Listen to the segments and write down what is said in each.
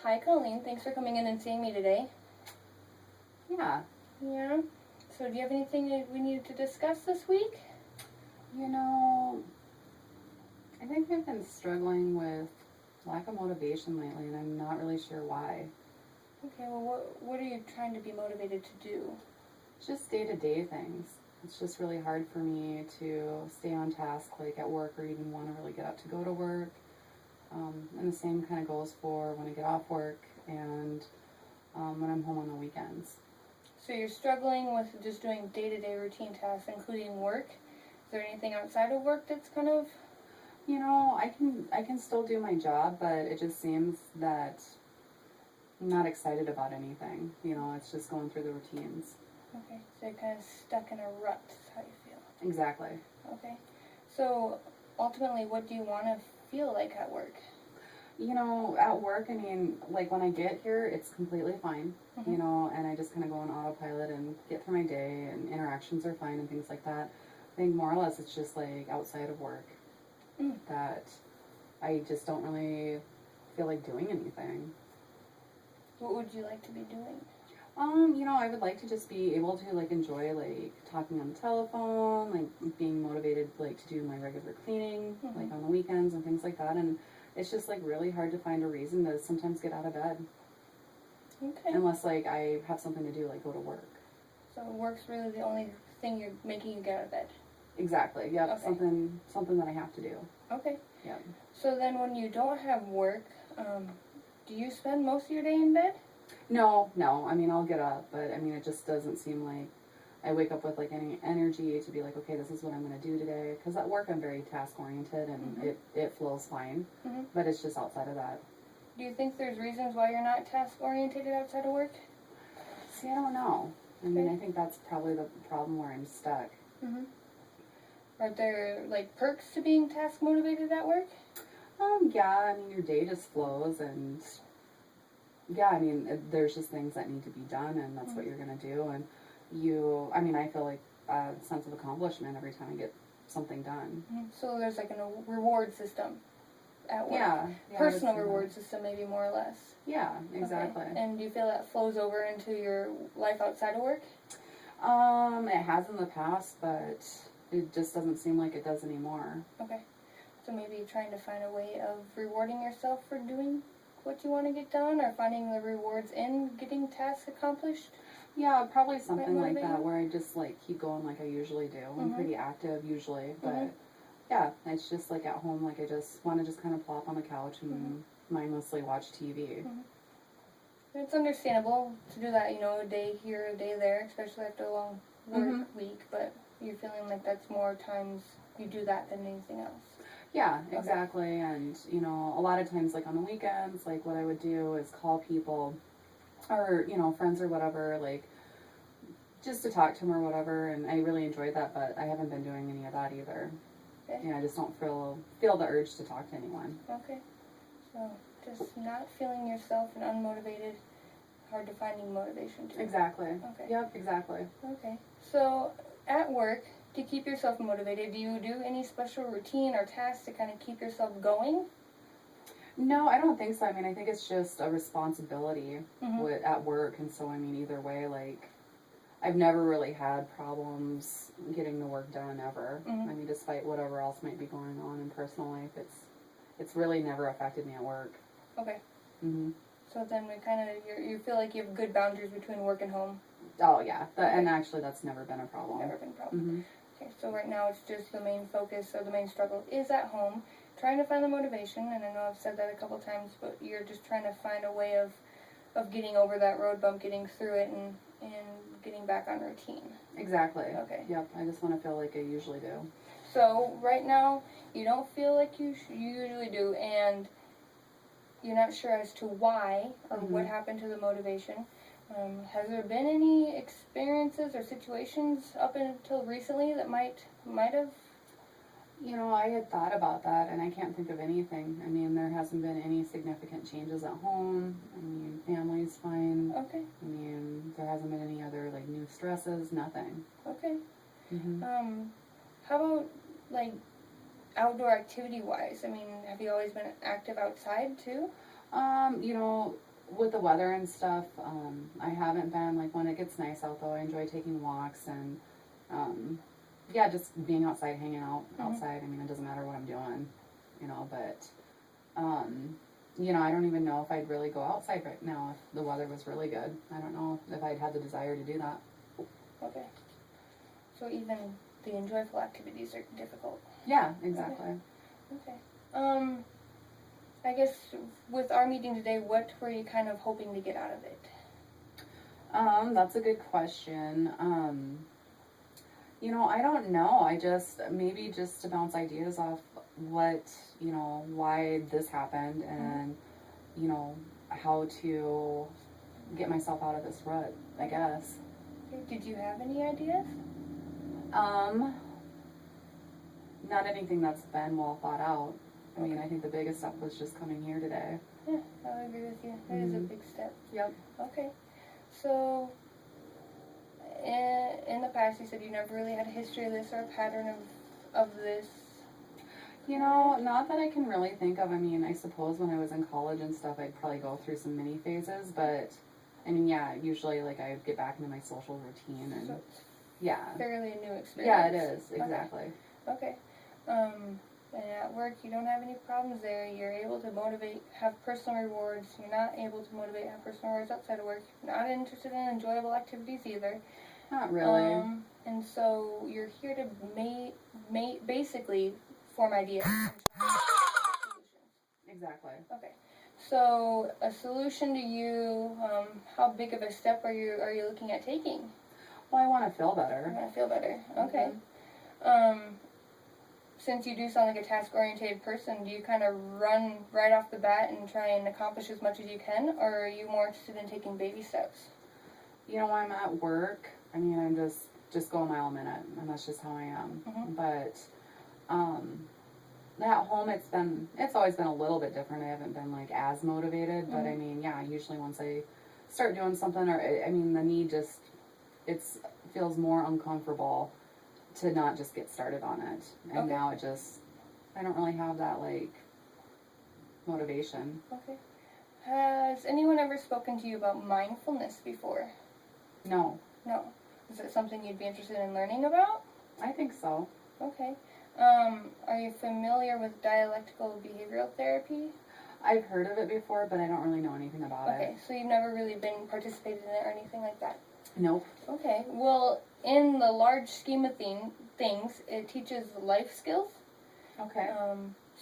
Hi, Colleen. Thanks for coming in and seeing me today. Yeah. Yeah? So do you have anything that we needed to discuss this week? You know, I think I've been struggling with lack of motivation lately, and I'm not really sure why. Okay, well, what are you trying to be motivated to do? Just day-to-day things. It's just really hard for me to stay on task, like at work, or even want to really get up to go to work. And the same kind of goes for when I get off work and when I'm home on the weekends. So you're struggling with just doing day-to-day routine tasks, including work. Is there anything outside of work that's kind of... You know, I can still do my job, but it just seems that I'm not excited about anything. You know, it's just going through the routines. Okay, so you're kind of stuck in a rut, is how you feel. Exactly. Okay. So, ultimately, what do you want to feel like at work? You know, at work, I mean, like when I get here, it's completely fine, you know, and I just kind of go on autopilot and get through my day, and interactions are fine and things like that. I think more or less it's just like outside of work that I just don't really feel like doing anything. What would you like to be doing? You know, I would like to just be able to like enjoy like talking on the telephone, like being motivated like to do my regular cleaning, like on the weekends and things like that. And it's just like really hard to find a reason to sometimes get out of bed. Okay. Unless like I have something to do, like go to work. So work's really the only thing you're making you get out of bed. Exactly. Yep. Okay. Something that I have to do. Okay. Yep. So then when you don't have work, do you spend most of your day in bed? No. I mean, I'll get up, but I mean, it just doesn't seem like I wake up with like any energy to be like, okay, this is what I'm going to do today. Because at work I'm very task oriented and it flows fine. But it's just outside of that. Do you think there's reasons why you're not task oriented outside of work? See, I don't know. I mean, I think that's probably the problem where I'm stuck. Are there like perks to being task motivated at work? Yeah, I mean, your day just flows, and yeah, I mean, there's just things that need to be done, and that's what you're going to do, and I mean, I feel like a sense of accomplishment every time I get something done. So there's like a reward system at work. Yeah. Personal reward system, maybe more or less. Yeah, exactly. Okay. And do you feel that flows over into your life outside of work? It has in the past, but it just doesn't seem like it does anymore. Okay. So maybe trying to find a way of rewarding yourself for doing what you want to get done, or finding the rewards in getting tasks accomplished? Yeah, probably something like that, where I just like keep going like I usually do. I'm pretty active usually, but yeah, it's just like at home, like I just want to just kind of plop on the couch and mindlessly watch TV. It's understandable to do that, you know, a day here, a day there, especially after a long work week, but you're feeling like that's more times you do that than anything else. Yeah, exactly. And, you know, a lot of times, like on the weekends, like what I would do is call people or, you know, friends or whatever, like just to talk to them or whatever. And I really enjoyed that, but I haven't been doing any of that either. Okay. Yeah, I just don't feel the urge to talk to anyone. Okay. So just not feeling yourself and unmotivated, hard to finding motivation too. Exactly. Okay. Yep, exactly. Okay. So at work, to keep yourself motivated, do you do any special routine or tasks to kind of keep yourself going? No, I don't think so. I mean, I think it's just a responsibility at work. And so, I mean, either way, like, I've never really had problems getting the work done ever. I mean, despite whatever else might be going on in personal life, it's really never affected me at work. Okay. So then you feel like you have good boundaries between work and home? Oh, yeah. And actually, that's never been a problem. Never been a problem. Okay, so right now it's just the main focus or the main struggle is at home, trying to find the motivation, and I know I've said that a couple times, but you're just trying to find a way of getting over that road bump, getting through it, and getting back on routine. Exactly. Okay. Yep, I just want to feel like I usually do. So right now, you don't feel like you usually do, and you're not sure as to why or what happened to the motivation. Has there been any experiences or situations up until recently that might have? You know, I had thought about that, and I can't think of anything. I mean, there hasn't been any significant changes at home. I mean, family's fine. Okay. I mean, there hasn't been any other, like, new stresses, nothing. Okay. How about, like, outdoor activity-wise? I mean, have you always been active outside, too? You know, with the weather and stuff, I haven't been, like, when it gets nice out, though, I enjoy taking walks and, yeah, just being outside, hanging out outside. I mean, it doesn't matter what I'm doing, you know, but, you know, I don't even know if I'd really go outside right now if the weather was really good. I don't know if I'd have the desire to do that. Okay. So even the enjoyable activities are difficult. Yeah, exactly. Okay. I guess with our meeting today, what were you kind of hoping to get out of it? That's a good question. You know, I don't know. I just, maybe just to bounce ideas off what, you know, why this happened and, you know, how to get myself out of this rut, I guess. Did you have any ideas? Not anything that's been well thought out. I mean, I think the biggest step was just coming here today. Yeah, I agree with you. That is a big step. Yep. Okay. So, in the past, you said you never really had a history of this or a pattern of this. You know, not that I can really think of. I mean, I suppose when I was in college and stuff, I'd probably go through some mini phases, but, I mean, yeah, usually, like, I would get back into my social routine and, So yeah. fairly a new experience. Yeah, it is, exactly. Okay. And at work, you don't have any problems there. You're able to motivate, have personal rewards. You're not able to motivate, have personal rewards outside of work. You're not interested in enjoyable activities either. Not really. And so you're here to basically form ideas. Exactly. Okay. So a solution to you, how big of a step are you looking at taking? Well, I want to feel I better. want to feel better. Okay. Since you do sound like a task-oriented person, do you kind of run right off the bat and try and accomplish as much as you can, or are you more interested in taking baby steps? You know, when I'm at work, I mean, I'm just go a mile a minute, and that's just how I am. But, at home, it's always been a little bit different. I haven't been, like, as motivated, but I mean, yeah, usually once I start doing something, or, I mean, the need just, feels more uncomfortable to not just get started on it. And now I don't really have that, like, motivation. Okay. Has anyone ever spoken to you about mindfulness before? No. No. Is it something you'd be interested in learning about? I think so. Okay. Are you familiar with dialectical behavioral therapy? I've heard of it before, but I don't really know anything about it. Okay, so you've never really been participated in it or anything like that? Nope. Okay, well, in the large scheme of things, it teaches life skills. Okay.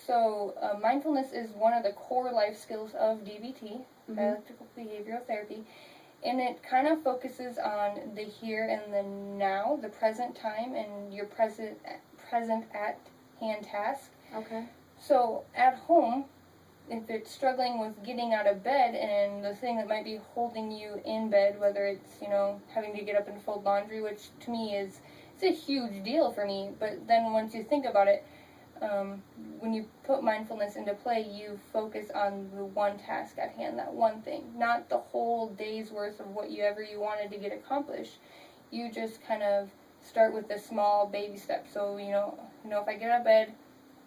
So mindfulness is one of the core life skills of DBT, dialectical behavioral therapy, and it kind of focuses on the here and the now, the present time, and your present at hand task. Okay. So at home, if it's struggling with getting out of bed and the thing that might be holding you in bed, whether it's, you know, having to get up and fold laundry, which to me it's a huge deal for me, but then once you think about it, when you put mindfulness into play, you focus on the one task at hand, that one thing, not the whole day's worth of whatever you wanted to get accomplished. You just kind of start with the small baby steps. So, you know, if I get out of bed,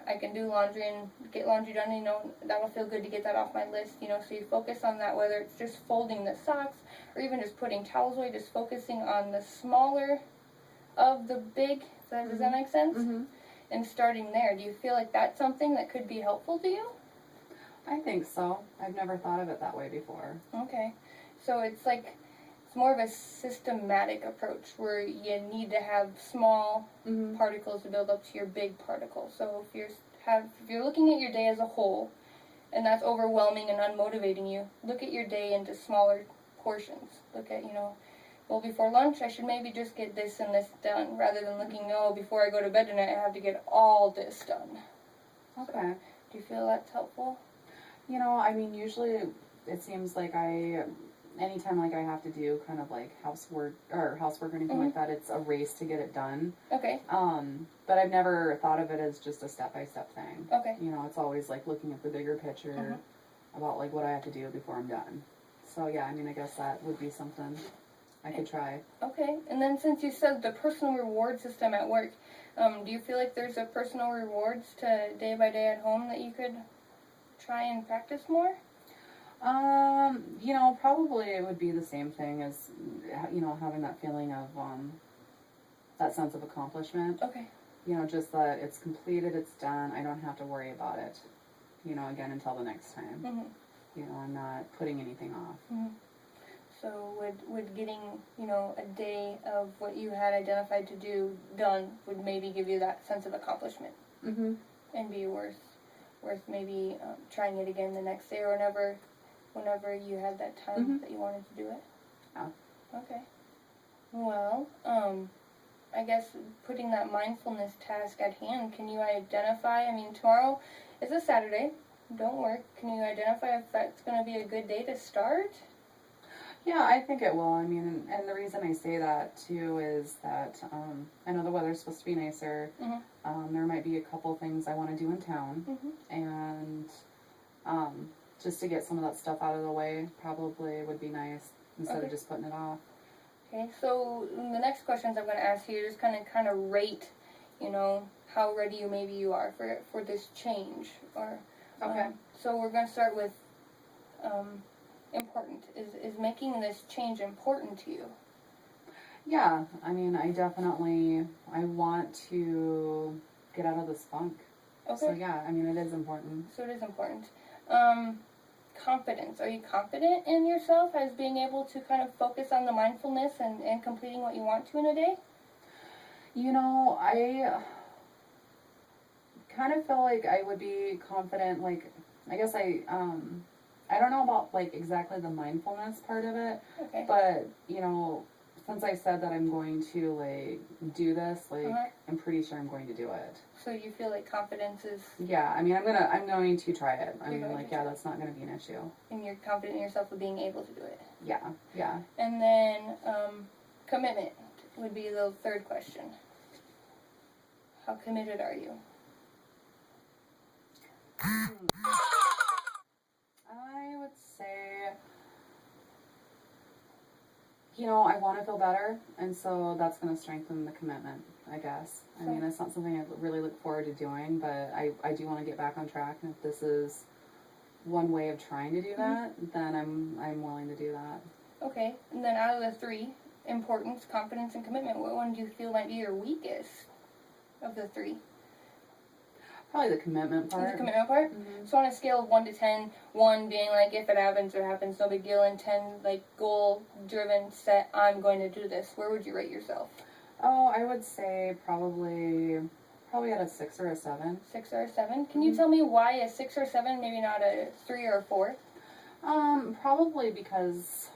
I can do laundry and get laundry done, you know, that'll feel good to get that off my list, you know, so you focus on that, whether it's just folding the socks or even just putting towels away, just focusing on the smaller of the big. Does that make sense? And starting there, do you feel like that's something that could be helpful to you? I think so. I've never thought of it that way before. Okay. So it's more of a systematic approach where you need to have small particles to build up to your big particles. So if you're looking at your day as a whole, and that's overwhelming and unmotivating you, look at your day into smaller portions. Look at, you know, well, before lunch, I should maybe just get this and this done, rather than looking, oh, before I go to bed tonight, I have to get all this done. Okay. Do you feel that's helpful? You know, I mean, usually it seems like anytime like I have to do kind of like housework or anything like that, it's a race to get it done. Okay. But I've never thought of it as just a step-by-step thing. Okay. You know, it's always like looking at the bigger picture about like what I have to do before I'm done. So yeah, I mean, I guess that would be something I could try. Okay. And then since you said the personal reward system at work, do you feel like there's a personal rewards to day by day at home that you could try and practice more? You know, probably it would be the same thing as, you know, having that feeling of, that sense of accomplishment. Okay. You know, just that it's completed, it's done, I don't have to worry about it, you know, again until the next time. Mm-hmm. You know, I'm not putting anything off. Mm-hmm. So would getting, you know, a day of what you had identified to do done would maybe give you that sense of accomplishment. Mm-hmm. And be worth maybe trying it again the next day or whenever you had that time Mm-hmm. that you wanted to do it. Yeah. Okay. Well, I guess putting that mindfulness task at hand, can you identify, I mean, tomorrow is a Saturday, don't work. Can you identify if that's going to be a good day to start? Yeah, I think it will. I mean, and the reason I say that too is that I know the weather's supposed to be nicer. Mm-hmm. There might be a couple things I want to do in town, Mm-hmm. and just to get some of that stuff out of the way probably would be nice instead of just putting it off. Okay, so the next questions I'm going to ask you just kind of rate, you know, how ready you are for this change. Or Okay. So we're going to start with important. Is making this change important to you? Yeah, I mean, I want to get out of this funk. Okay. So yeah, I mean, it is important. So it is important. Confidence. Are you confident in yourself as being able to kind of focus on the mindfulness and completing what you want to in a day? You know, I kind of feel like I would be confident, like, I guess I don't know about, like, exactly the mindfulness part of it, Okay. but, you know, since I said that I'm going to, like, do this, like, I'm pretty sure I'm going to do it. So you feel like confidence is... Yeah, I mean, I'm going to try it. I You're mean, going like, to yeah, try that's not going to be an issue. And you're confident in yourself of being able to do it. Yeah, yeah. And then commitment would be the third question. How committed are you? I would say, you know, I want to feel better, and so that's going to strengthen the commitment, I guess. I mean, it's not something I really look forward to doing, but I do want to get back on track, and if this is one way of trying to do that, then I'm willing to do that. Okay, and then out of the three, importance, confidence, and commitment, what one do you feel might be your weakest of the three? Probably the commitment part. The commitment part? Mm-hmm. So on a scale of 1 to 10, 1 being like, if it happens, it happens, no big deal, and 10, like, goal-driven, set, I'm going to do this, where would you rate yourself? Oh, I would say probably at a 6 or a 7. 6 or a 7? Can you tell me why a 6 or 7, maybe not a 3 or a 4? Probably because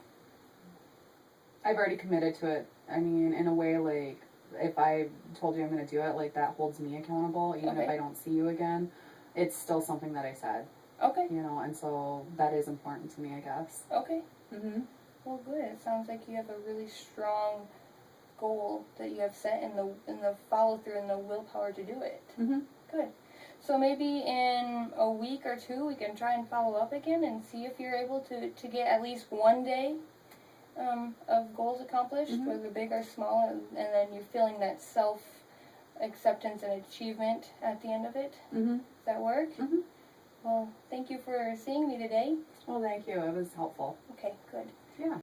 I've already committed to it. I mean, in a way, like, if I told you I'm going to do it, like, that holds me accountable, even if I don't see you again. It's still something that I said. Okay. You know, and so that is important to me, I guess. Okay. Mm-hmm. Well, good. It sounds like you have a really strong goal that you have set in the follow-through and the willpower to do it. Mm-hmm. Good. So maybe in a week or two we can try and follow up again and see if you're able to get at least one day of goals accomplished, whether big or small, and then you're feeling that self-acceptance and achievement at the end of it. Mm-hmm. Does that work? Mm-hmm. Well, thank you for seeing me today. Well, thank you. It was helpful. Okay, good. Yeah.